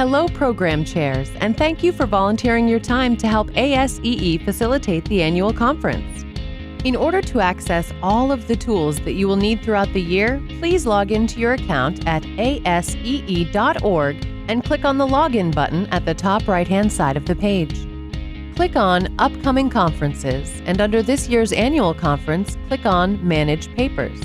Hello, Program Chairs, and thank you for volunteering your time to help ASEE facilitate the annual conference. In order to access all of the tools that you will need throughout the year, please log into your account at asee.org and click on the Login button at the top right-hand side of the page. Click on Upcoming Conferences, and under this year's annual conference, click on Manage Papers.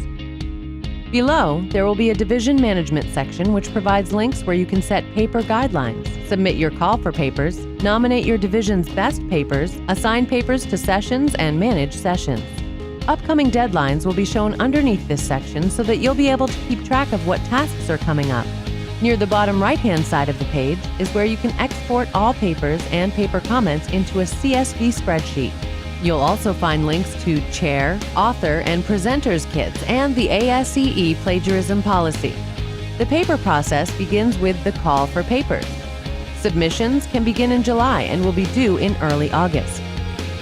Below, there will be a division management section which provides links where you can set paper guidelines, submit your call for papers, nominate your division's best papers, assign papers to sessions, and manage sessions. Upcoming deadlines will be shown underneath this section so that you'll be able to keep track of what tasks are coming up. Near the bottom right-hand side of the page is where you can export all papers and paper comments into a CSV spreadsheet. You'll also find links to chair, author, and presenters kits and the ASEE plagiarism policy. The paper process begins with the call for papers. Submissions can begin in July and will be due in early August.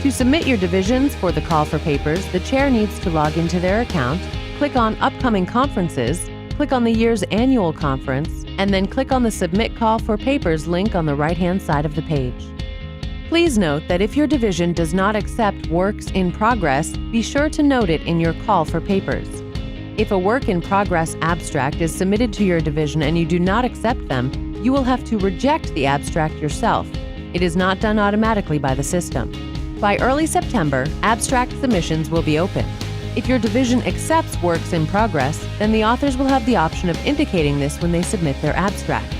To submit your divisions for the call for papers, the chair needs to log into their account, click on Upcoming Conferences, click on the year's annual conference, and then click on the Submit Call for Papers link on the right-hand side of the page. Please note that if your division does not accept works in progress, be sure to note it in your call for papers. If a work in progress abstract is submitted to your division and you do not accept them, you will have to reject the abstract yourself. It is not done automatically by the system. By early September, abstract submissions will be open. If your division accepts works in progress, then the authors will have the option of indicating this when they submit their abstract.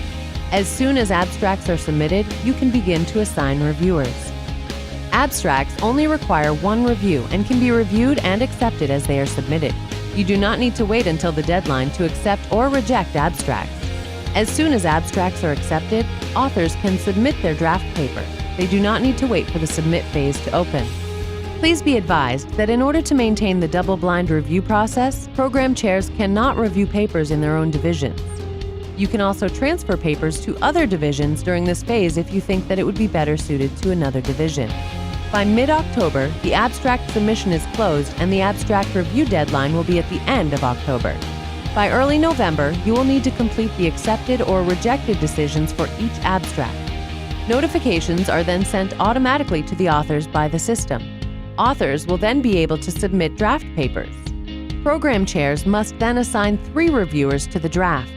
As soon as abstracts are submitted, you can begin to assign reviewers. Abstracts only require one review and can be reviewed and accepted as they are submitted. You do not need to wait until the deadline to accept or reject abstracts. As soon as abstracts are accepted, authors can submit their draft paper. They do not need to wait for the submit phase to open. Please be advised that in order to maintain the double-blind review process, program chairs cannot review papers in their own divisions. You can also transfer papers to other divisions during this phase if you think that it would be better suited to another division. By mid-October, the abstract submission is closed and the abstract review deadline will be at the end of October. By early November, you will need to complete the accepted or rejected decisions for each abstract. Notifications are then sent automatically to the authors by the system. Authors will then be able to submit draft papers. Program chairs must then assign 3 reviewers to the draft.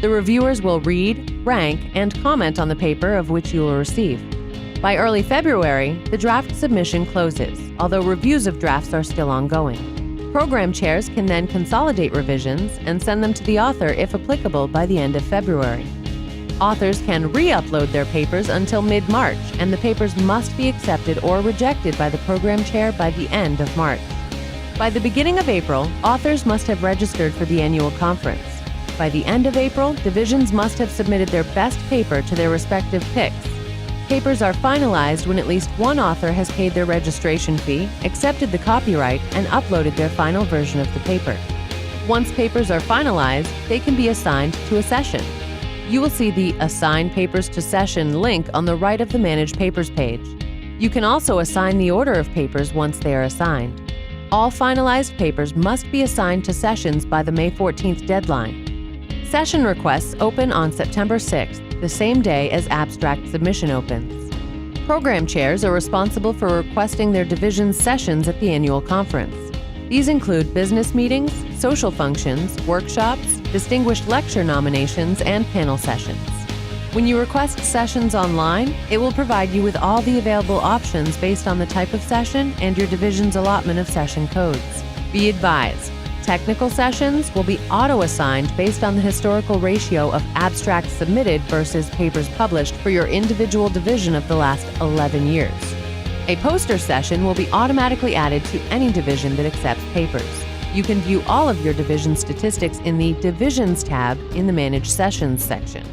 The reviewers will read, rank, and comment on the paper of which you will receive. By early February, the draft submission closes, although reviews of drafts are still ongoing. Program chairs can then consolidate revisions and send them to the author if applicable by the end of February. Authors can re-upload their papers until mid-March, and the papers must be accepted or rejected by the program chair by the end of March. By the beginning of April, authors must have registered for the annual conference. By the end of April, divisions must have submitted their best paper to their respective picks. Papers are finalized when at least one author has paid their registration fee, accepted the copyright, and uploaded their final version of the paper. Once papers are finalized, they can be assigned to a session. You will see the Assign Papers to Session link on the right of the Manage Papers page. You can also assign the order of papers once they are assigned. All finalized papers must be assigned to sessions by the May 14th deadline. Session requests open on September 6th, the same day as abstract submission opens. Program chairs are responsible for requesting their division's sessions at the annual conference. These include business meetings, social functions, workshops, distinguished lecture nominations, and panel sessions. When you request sessions online, it will provide you with all the available options based on the type of session and your division's allotment of session codes. Be advised, technical sessions will be auto-assigned based on the historical ratio of abstracts submitted versus papers published for your individual division of the last 11 years. A poster session will be automatically added to any division that accepts papers. You can view all of your division statistics in the Divisions tab in the Manage Sessions section.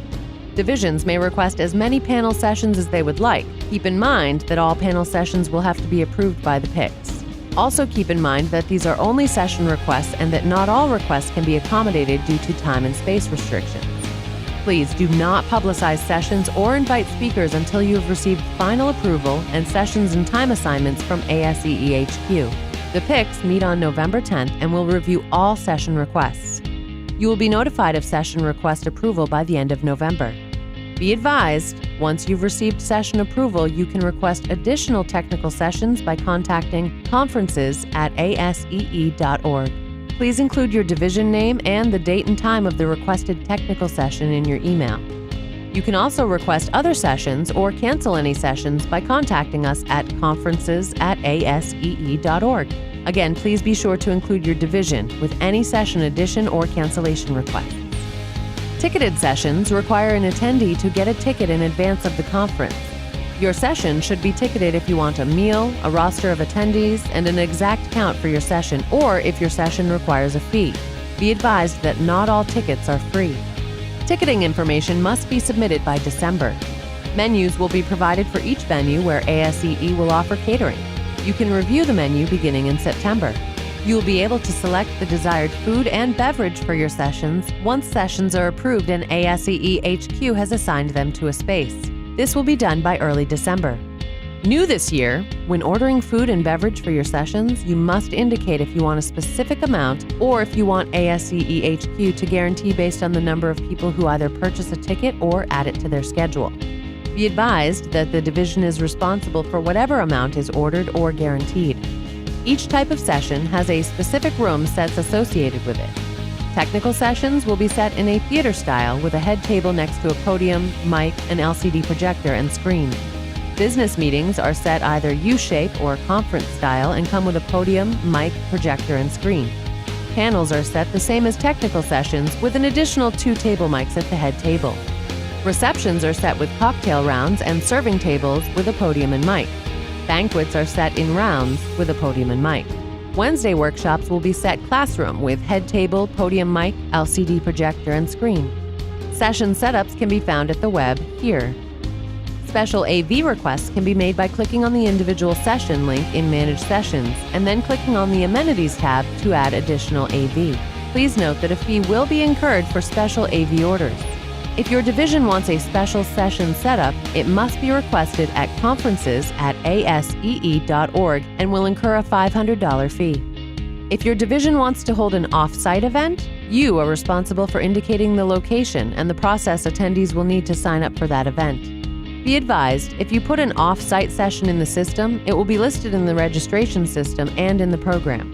Divisions may request as many panel sessions as they would like. Keep in mind that all panel sessions will have to be approved by the PICs. Also keep in mind that these are only session requests and that not all requests can be accommodated due to time and space restrictions. Please do not publicize sessions or invite speakers until you have received final approval and sessions and time assignments from ASEE HQ. The PICs meet on November 10th and will review all session requests. You will be notified of session request approval by the end of November. Be advised, once you've received session approval, you can request additional technical sessions by contacting conferences@asee.org. Please include your division name and the date and time of the requested technical session in your email. You can also request other sessions or cancel any sessions by contacting us at conferences@asee.org. Again, please be sure to include your division with any session addition or cancellation request. Ticketed sessions require an attendee to get a ticket in advance of the conference. Your session should be ticketed if you want a meal, a roster of attendees, and an exact count for your session, or if your session requires a fee. Be advised that not all tickets are free. Ticketing information must be submitted by December. Menus will be provided for each venue where ASEE will offer catering. You can review the menu beginning in September. You will be able to select the desired food and beverage for your sessions once sessions are approved and ASEE HQ has assigned them to a space. This will be done by early December. New this year, when ordering food and beverage for your sessions, you must indicate if you want a specific amount or if you want ASEE HQ to guarantee based on the number of people who either purchase a ticket or add it to their schedule. Be advised that the division is responsible for whatever amount is ordered or guaranteed. Each type of session has a specific room sets associated with it. Technical sessions will be set in a theater style with a head table next to a podium, mic, an LCD projector, and screen. Business meetings are set either U-shape or conference style and come with a podium, mic, projector, and screen. Panels are set the same as technical sessions with an additional 2 table mics at the head table. Receptions are set with cocktail rounds and serving tables with a podium and mic. Banquets are set in rounds with a podium and mic. Wednesday workshops will be set classroom with head table, podium mic, LCD projector, and screen. Session setups can be found at the web here. Special AV requests can be made by clicking on the individual session link in Manage Sessions and then clicking on the Amenities tab to add additional AV. Please note that a fee will be incurred for special AV orders. If your division wants a special session setup, it must be requested at conferences@asee.org and will incur a $500 fee. If your division wants to hold an off-site event, you are responsible for indicating the location and the process attendees will need to sign up for that event. Be advised, if you put an off-site session in the system, it will be listed in the registration system and in the program.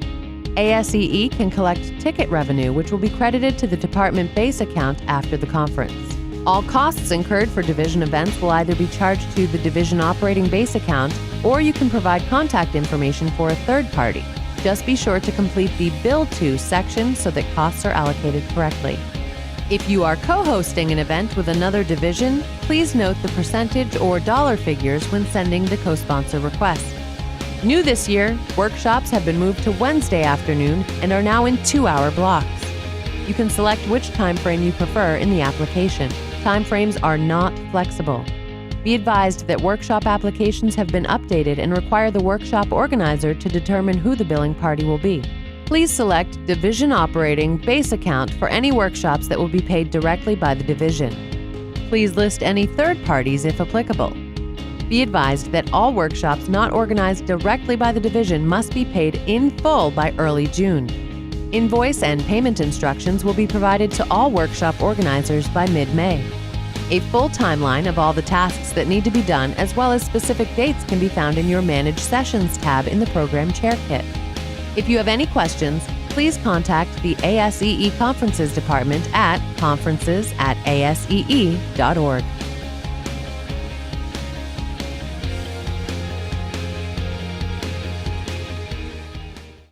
ASEE can collect ticket revenue, which will be credited to the department base account after the conference. All costs incurred for division events will either be charged to the division operating base account, or you can provide contact information for a third party. Just be sure to complete the Bill To section so that costs are allocated correctly. If you are co-hosting an event with another division, please note the percentage or dollar figures when sending the co-sponsor request. New this year, workshops have been moved to Wednesday afternoon and are now in 2-hour blocks. You can select which time frame you prefer in the application. Time frames are not flexible. Be advised that workshop applications have been updated and require the workshop organizer to determine who the billing party will be. Please select Division Operating Base Account for any workshops that will be paid directly by the division. Please list any third parties if applicable. Be advised that all workshops not organized directly by the division must be paid in full by early June. Invoice and payment instructions will be provided to all workshop organizers by mid-May. A full timeline of all the tasks that need to be done, as well as specific dates, can be found in your Manage Sessions tab in the Program Chair Kit. If you have any questions, please contact the ASEE Conferences Department at conferences@asee.org.